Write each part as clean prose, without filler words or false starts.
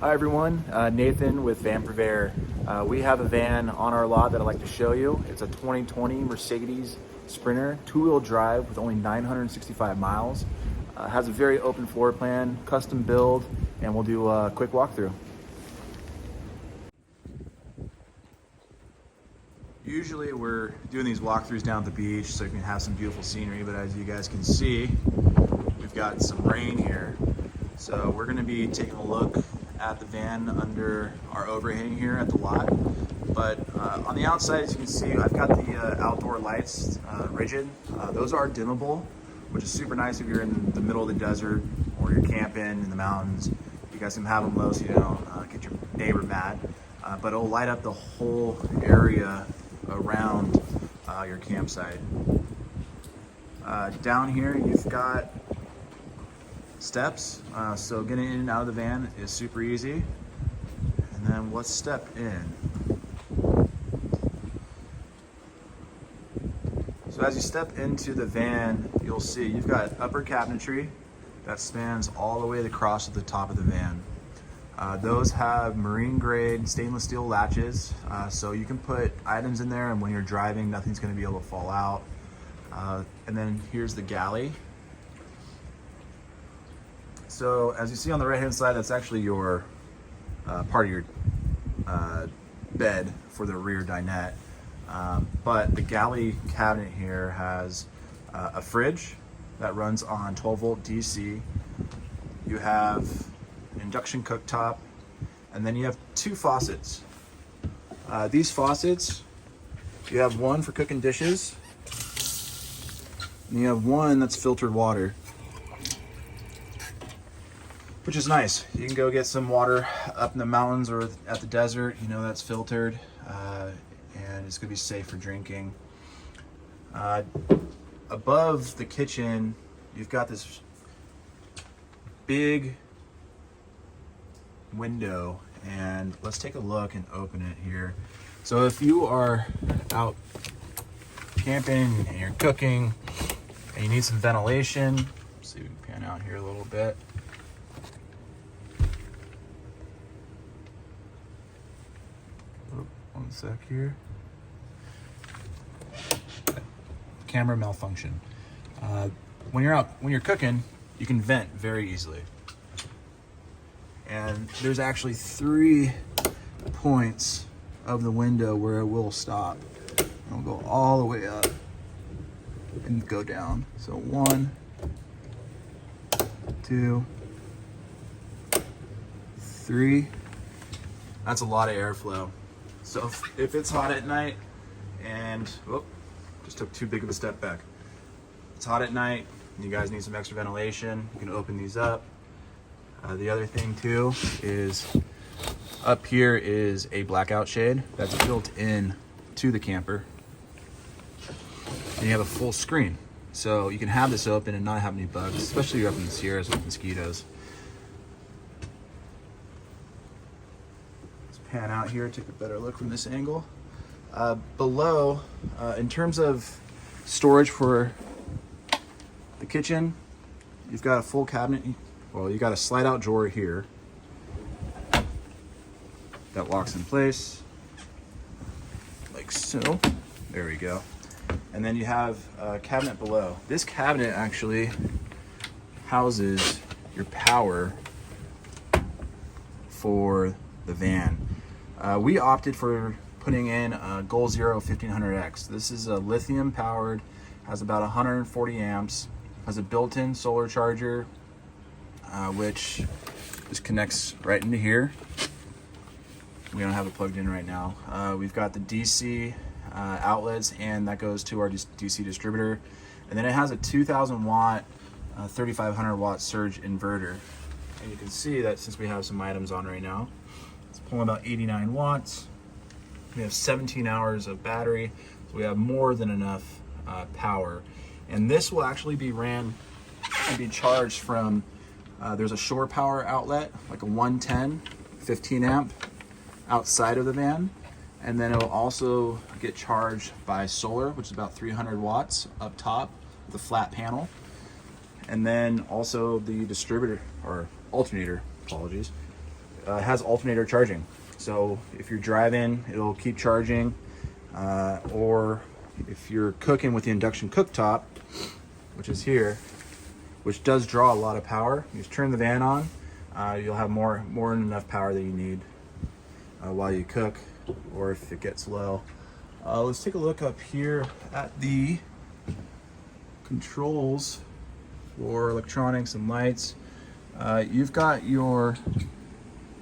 Hi everyone, Nathan with Van Purveyor. We have a van on our lot that I'd like to show you. It's a 2020 Mercedes Sprinter, two-wheel drive with only 965 miles. Has a very open floor plan, custom build, and we'll do a quick walkthrough. Usually we're doing these walkthroughs down at the beach so you can have some beautiful scenery, but as you guys can see, we've got some rain here. So we're gonna be taking a look at the van under our overhang here at the lot. But on the outside, as you can see, I've got the outdoor lights rigid. Those are dimmable, which is super nice if you're in the middle of the desert or you're camping in the mountains. You guys can have them low so you don't get your neighbor mad. But it'll light up the whole area around your campsite. Down here, you've got steps, so getting in and out of the van is super easy. And then let's step in. So as you step into the van, you'll see you've got upper cabinetry that spans all the way across to the top of the van. Those have marine grade stainless steel latches, so you can put items in there, and when you're driving, nothing's going to be able to fall out. And then here's the galley. So as you see on the right hand side, that's actually your part of your bed for the rear dinette. But the galley cabinet here has a fridge that runs on 12 volt DC. You have an induction cooktop, and then you have two faucets. These faucets, you have one for cooking dishes, and you have one that's filtered water, which is nice. You can go get some water up in the mountains or at the desert, you know that's filtered, and it's gonna be safe for drinking. Above the kitchen, you've got this big window, and let's take a look and open it here. So if you are out camping and you're cooking and you need some ventilation, let's see if we can pan out here a little bit. One sec here. Camera malfunction. When you're cooking, you can vent very easily. And there's actually 3 points of the window where it will stop. It'll go all the way up and go down. So 1, 2, 3. That's a lot of airflow. So if it's hot at night and, just took too big of a step back. It's hot at night and you guys need some extra ventilation, you can open these up. The other thing too is up here is a blackout shade that's built in to the camper. And you have a full screen. So you can have this open and not have any bugs, especially if you're up in the Sierras with mosquitoes. Pan out here, take a better look from this angle. Below, in terms of storage for the kitchen, you've got a full cabinet. Well, you got a slide out drawer here that locks in place, like so. There we go. And then you have a cabinet below. This cabinet actually houses your power for the van. We opted for putting in a Goal Zero 1500X. This is a lithium powered, has about 140 amps, has a built-in solar charger, which just connects right into here. We don't have it plugged in right now. We've got the DC outlets, and that goes to our DC distributor. And then it has a 2000 watt, 3500 watt surge inverter. And you can see that since we have some items on right now, it's pulling about 89 watts. We have 17 hours of battery, so we have more than enough power. And this will actually be ran and be charged from, there's a shore power outlet, like a 110, 15 amp outside of the van. And then it will also get charged by solar, which is about 300 watts up top, with a flat panel. And then also the distributor, or alternator, apologies, has alternator charging. So if you're driving, it'll keep charging, or if you're cooking with the induction cooktop, which is here, which does draw a lot of power, you just turn the van on, you'll have more than enough power that you need while you cook, or if it gets low. Let's take a look up here at the controls for electronics and lights. You've got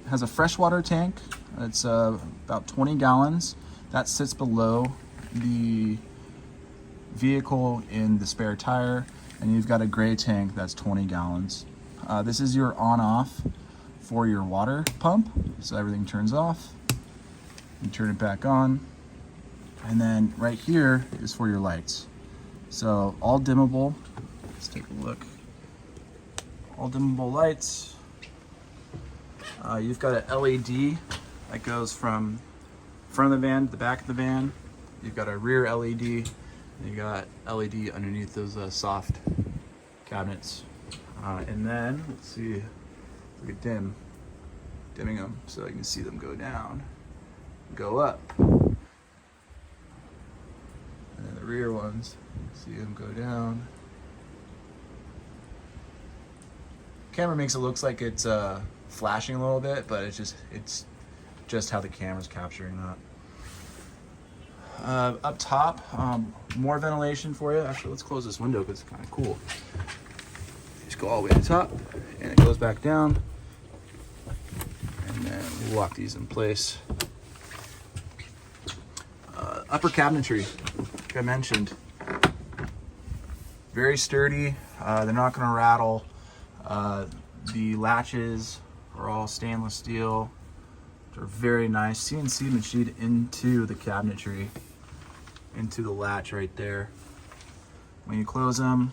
has a freshwater tank. It's about 20 gallons. That sits below the vehicle in the spare tire. And you've got a gray tank that's 20 gallons. This is your on-off for your water pump. So everything turns off. You turn it back on. And then right here is for your lights. So all dimmable. Let's take a look. All dimmable lights. You've got an LED that goes from front of the van to the back of the van. You've got a rear LED. And you got LED underneath those soft cabinets. And then, let's see, look at dimming them so you can see them go down, go up. And then the rear ones, see them go down. Camera makes it look like it's flashing a little bit, but it's just how the camera's capturing that. Up top, more ventilation for you. Actually, let's close this window because it's kind of cool. Just go all the way to the top, and it goes back down. And then we'll lock these in place. Upper cabinetry, like I mentioned, very sturdy. They're not going to rattle. The latches are all stainless steel. They're very nice. CNC machined into the cabinetry, into the latch right there. When you close them,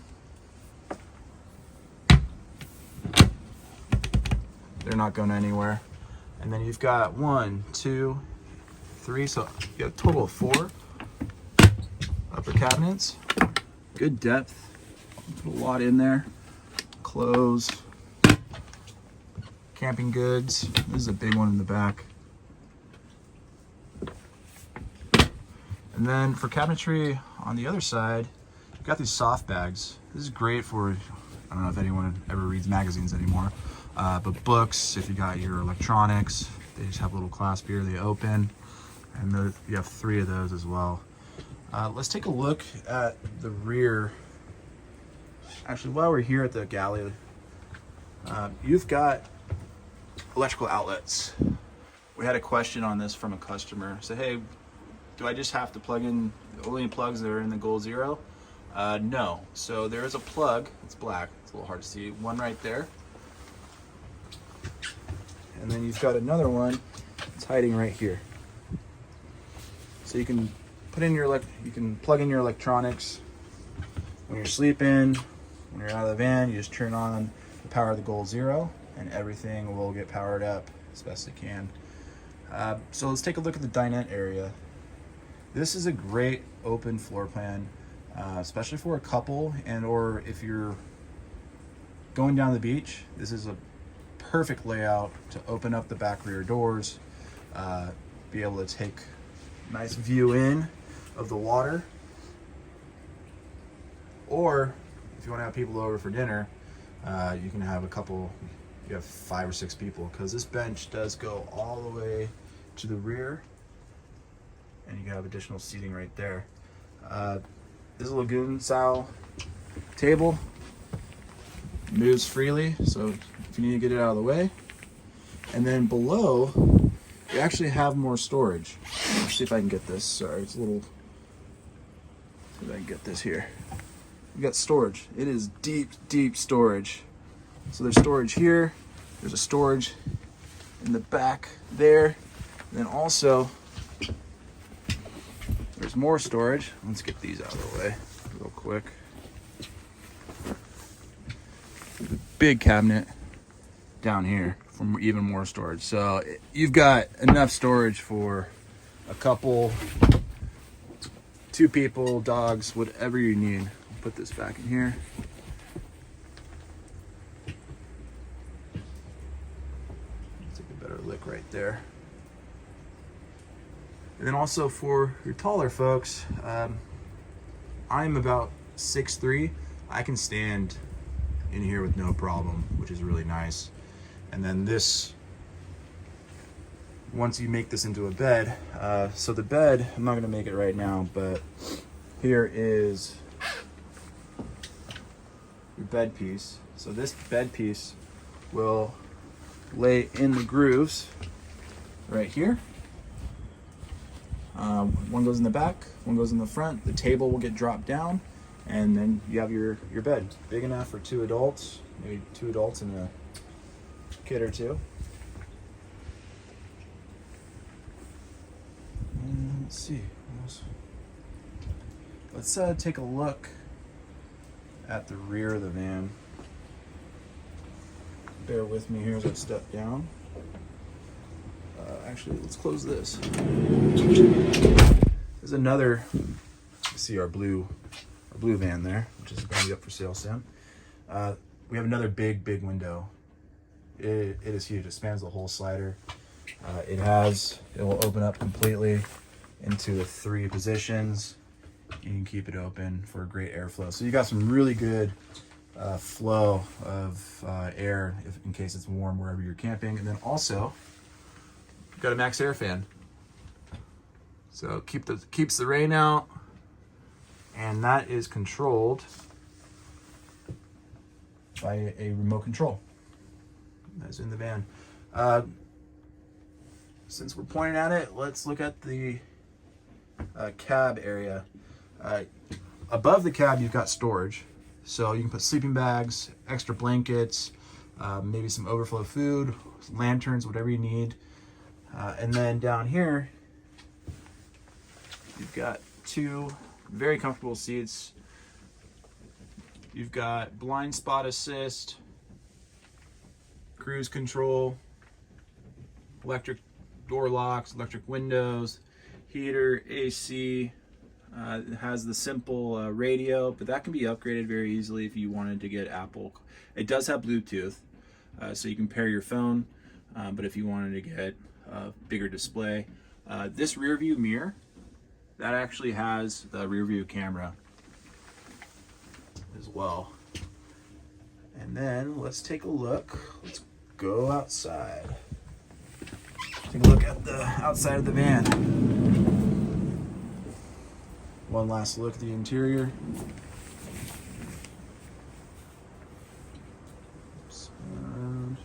they're not going anywhere. And then you've got 1, 2, 3, so you have a total of 4 upper cabinets. Good depth. Put a lot in there. Clothes, camping goods. This is a big one in the back. And then for cabinetry on the other side, you've got these soft bags. This is great for, I don't know if anyone ever reads magazines anymore, but books, if you got your electronics, they just have a little clasp here, they open, and you have 3 of those as well. Let's take a look at the rear. Actually, while we're here at the Galley, you've got electrical outlets. We had a question on this from a customer. Say, hey, do I just have to plug in only plugs that are in the Goal Zero? No. So there is a plug. It's black. It's a little hard to see. One right there. And then you've got another one. It's hiding right here. So you can put in you can plug in your electronics when you're sleeping. When you're out of the van, you just turn on the power of the Goal Zero, and everything will get powered up as best it can. So let's take a look at the dinette area. This is a great open floor plan, especially for a couple, or if you're going down the beach. This is a perfect layout to open up the back rear doors, be able to take a nice view in of the water. Or if you want to have people over for dinner, you can have you have 5 or 6 people, because this bench does go all the way to the rear, and you can have additional seating right there. This is a lagoon style table, moves freely, so if you need to get it out of the way. And then below, you actually have more storage. Let's see if I can get this. Sorry, it's a little, see if I can get this here. You got storage. It is deep storage. So there's storage here. There's a storage in the back there. And then also, there's more storage. Let's get these out of the way real quick. There's a big cabinet down here for even more storage. So you've got enough storage for a couple, 2 people, dogs, whatever you need. Put this back in here. Let's a better look right there. And then also for your taller folks, I'm about 6'3". I can stand in here with no problem, which is really nice. And then this, once you make this into a bed, so the bed, I'm not gonna make it right now, but here is your bed piece. So this bed piece will lay in the grooves right here. One goes in the back, one goes in the front. The table will get dropped down, and then you have your bed. Big enough for 2 adults, maybe 2 adults and a kid or 2. And let's see. Let's take a look at the rear of the van. Bear with me here as I step down. Actually, let's close this. There's another, you see our blue van there, which is going to be up for sale soon. We have another big window. It is huge. It spans the whole slider. It will open up completely into 3 positions. You can keep it open for great airflow. So you got some really good flow of air in case it's warm wherever you're camping. And then also, you've got a max air fan. So keeps the rain out, and that is controlled by a remote control. That's in the van. Since we're pointing at it, let's look at the cab area. Above the cab, you've got storage. So you can put sleeping bags, extra blankets, maybe some overflow food, lanterns, whatever you need. And then down here, you've got 2 very comfortable seats. You've got blind spot assist, cruise control, electric door locks, electric windows, heater, AC. It has the simple radio, but that can be upgraded very easily if you wanted to get Apple. It does have Bluetooth, so you can pair your phone, but if you wanted to get a bigger display. This rear view mirror, that actually has the rear view camera as well. And then let's take a look. Let's go outside. Take a look at the outside of the van. One last look at the interior. There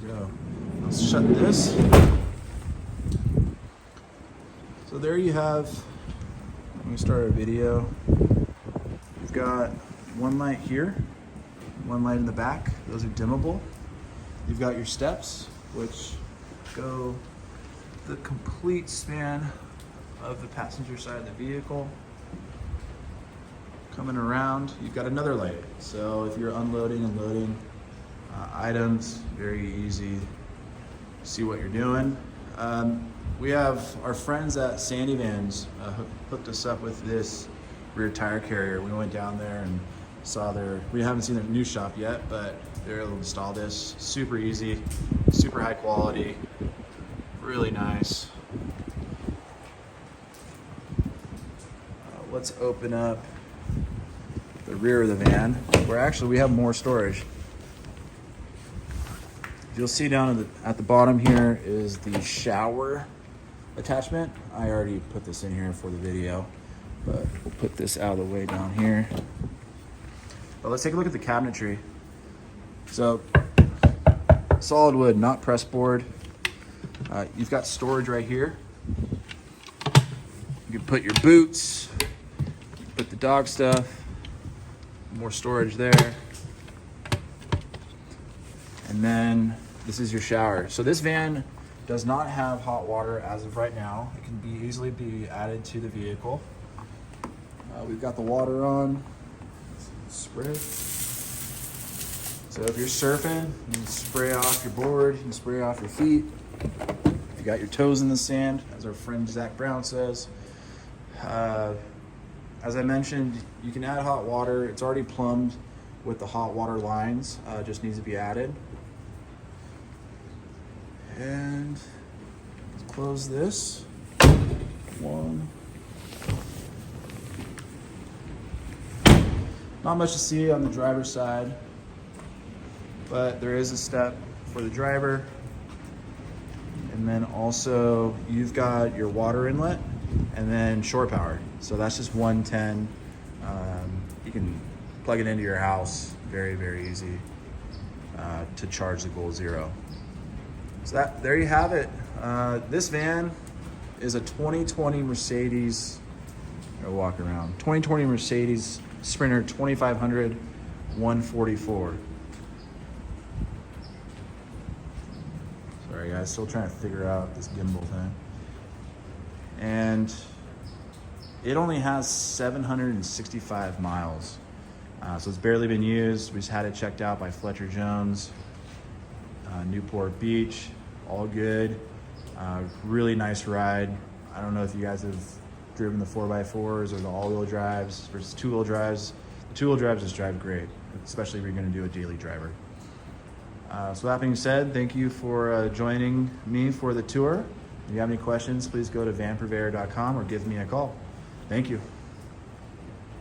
we go. Let's shut this. So there you have, let me start our video. You've got one light here, one light in the back. Those are dimmable. You've got your steps, which go the complete span of the passenger side of the vehicle. Coming around, you've got another light. So if you're unloading and loading items, very easy to see what you're doing. We have our friends at Sandy Vans hooked us up with this rear tire carrier. We went down there and saw we haven't seen their new shop yet, but they're able to install this. Super easy, super high quality, really nice. Let's open up the rear of the van, where actually we have more storage. You'll see down at the bottom here is the shower attachment. I already put this in here for the video, but we'll put this out of the way down here. But let's take a look at the cabinetry. So, solid wood, not pressed board. You've got storage right here. You can put your boots, put the dog stuff, more storage there. And then this is your shower. So this van does not have hot water as of right now. It can easily be added to the vehicle. We've got the water on. Spray. So if you're surfing, you can spray off your board, you can spray off your feet. You got your toes in the sand, as our friend Zach Brown says. As I mentioned, you can add hot water. It's already plumbed with the hot water lines, just needs to be added. And let's close this. One. Not much to see on the driver's side, but there is a step for the driver. And then also you've got your water inlet and then shore power. So that's just 110. You can plug it into your house. Very, very easy to charge the Goal Zero. So there you have it. This van is a 2020 Mercedes, I'll walk around, 2020 Mercedes Sprinter 2500 144. Sorry guys, still trying to figure out this gimbal thing. And it only has 765 miles. So it's barely been used. We just had it checked out by Fletcher Jones, Newport Beach, all good. Really nice ride. I don't know if you guys have driven the 4x4s or the all-wheel drives versus two-wheel drives. The two-wheel drives just drive great, especially if you're gonna do a daily driver. So that being said, thank you for joining me for the tour. If you have any questions, please go to vanpurveyor.com or give me a call. Thank you.